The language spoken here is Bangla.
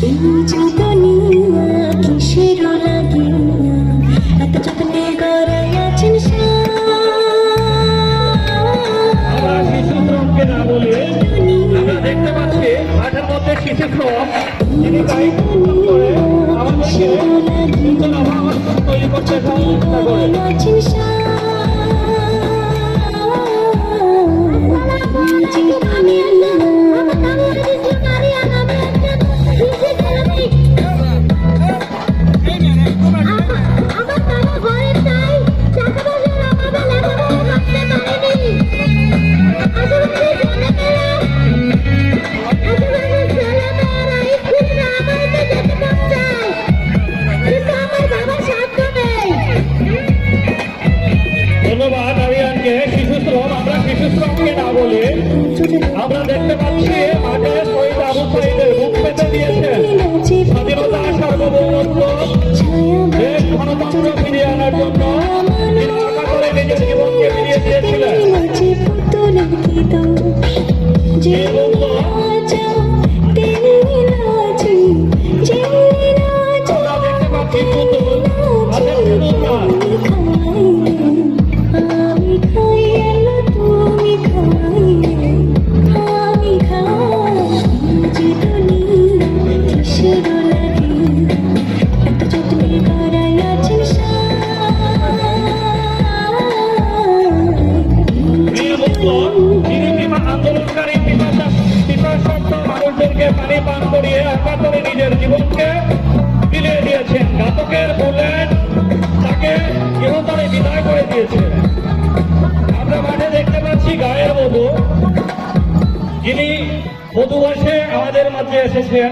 এই যে দুনিয়া কিসের লাগিয়া এত যত্নে গড়াইয়াছেন আমরা শিশু শ্রমকে না বলে আমরা দেখতে পাচ্ছি মাঠের মধ্যে শিশু শ্রম যিনি বাইক করে আমাদেরকে সুন্দর আবহাওয়া তৈরি করতে সহযোগিতা করে। ধন্যবাদ আরিয়ানকে। শিশু শ্রম আমরা শিশু শ্রমকে না বলে আমরা দেখতে পাচ্ছি মাঠে শহীদ আবু সাঈদের বুক পেতে দিয়েছেন স্বাধীনতা সার্বভৌমত্ব দেশ গণতন্ত্র ফিরিয়ে আনার জন্য তিনি আশা করে নিজের জীবনকে ফিরিয়ে দিয়েছিলেন। এই মূল্য আমরা দেখতে পাচ্ছি পুতুল হাতের পুতুল গান। আন্দোলনকারী পিপাসার্থ মানুষদেরকে পানি পান করিয়ে একাত্তরে নিজের জীবনকে ফিরিয়ে দিয়েছেন। ঘাতকের বুলেট তাকে ইহতরে বিদায় করে দিয়েছে। আমরা মাঠে দেখতে পাচ্ছি গায়ের বধূ, যিনি বধূবাসে আমাদের মাঝে এসেছেন।